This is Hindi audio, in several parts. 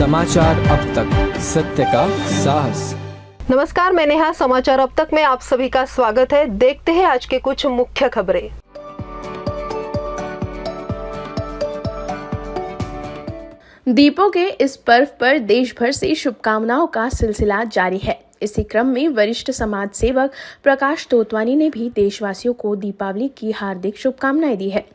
समाचार अब तक, सत्य का साहस। नमस्कार, मैं नेहा। समाचार अब तक में आप सभी का स्वागत है। देखते हैं आज के कुछ मुख्य खबरें। दीपों के इस पर्व पर देश भर से शुभकामनाओं का सिलसिला जारी है। इसी क्रम में वरिष्ठ समाज सेवक प्रकाश तोतवानी ने भी देशवासियों को दीपावली की हार्दिक शुभकामनाएं दी है।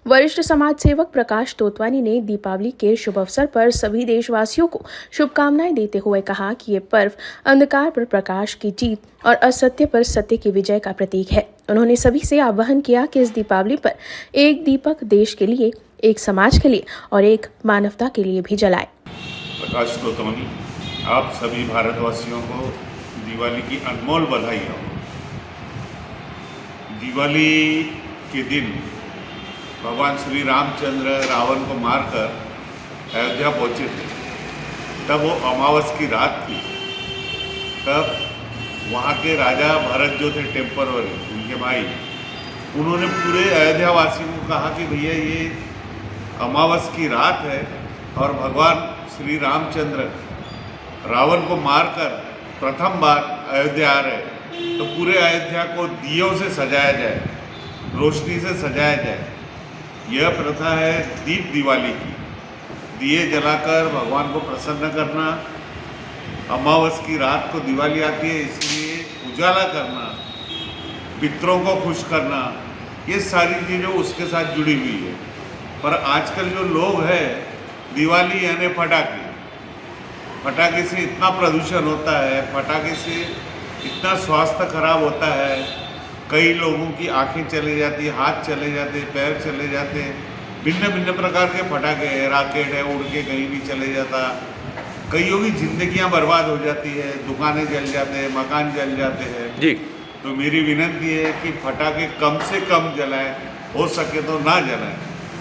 वरिष्ठ समाज सेवक प्रकाश तोतवानी ने दीपावली के शुभ अवसर पर सभी देशवासियों को शुभकामनाएं देते हुए कहा कि ये पर्व अंधकार पर प्रकाश की जीत और असत्य पर सत्य की विजय का प्रतीक है। उन्होंने सभी से आह्वान किया कि इस दीपावली पर एक दीपक देश के लिए, एक समाज के लिए और एक मानवता के लिए भी जलाए। प्रकाश तोतवानी आप सभी भारतवासियों को दिवाली की अनमोल बधाई हो। दिवाली के दिन भगवान श्री रामचंद्र रावण को मारकर अयोध्या पहुंचे थे। तब वो अमावस की रात थी। तब वहाँ के राजा भरत जो थे टेम्पररी, उनके भाई, उन्होंने पूरे अयोध्या वासियों को कहा कि भैया ये अमावस की रात है और भगवान श्री रामचंद्र रावण को मारकर प्रथम बार अयोध्या आ रहे, तो पूरे अयोध्या को दियों से सजाया जाए, रोशनी से सजाया जाए। यह प्रथा है दीप दिवाली की। दिए जलाकर भगवान को प्रसन्न करना। अमावस की रात को दिवाली आती है, इसलिए उजाला करना, पितरों को खुश करना, ये सारी चीज़ें उसके साथ जुड़ी हुई है। पर आजकल जो लोग हैं, दिवाली यानी पटाखे, पटाखे से इतना प्रदूषण होता है, पटाखे से इतना स्वास्थ्य खराब होता है। कई लोगों की आंखें चले जाती, हाथ चले जाते, पैर चले जाते। भिन्न भिन्न प्रकार के पटाखे हैं, रॉकेट है, उड़ के कहीं भी चले जाता। कईयों की जिंदगियां बर्बाद हो जाती है, दुकानें जल जाते हैं, मकान जल जाते हैं जी। तो मेरी विनती है कि पटाखे कम से कम जलाएं, हो सके तो ना जलाएं,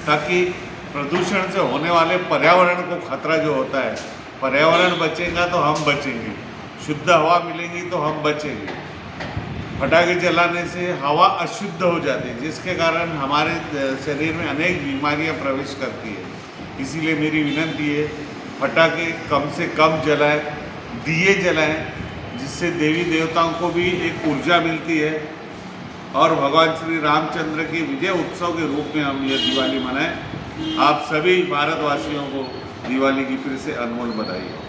ताकि प्रदूषण से होने वाले पर्यावरण को खतरा जो होता है, पर्यावरण बचेगा तो हम बचेंगे, शुद्ध हवा मिलेगी तो हम बचेंगे। पटाखे जलाने से हवा अशुद्ध हो जाती है, जिसके कारण हमारे शरीर में अनेक बीमारियां प्रवेश करती है। इसीलिए मेरी विनती है, पटाखे कम से कम जलाएं, दिए जलाएं, जिससे देवी देवताओं को भी एक ऊर्जा मिलती है और भगवान श्री रामचंद्र की विजय उत्सव के रूप में हम यह दिवाली मनाएं। आप सभी भारतवासियों को दिवाली की फिर से अनमोल बधाई हो।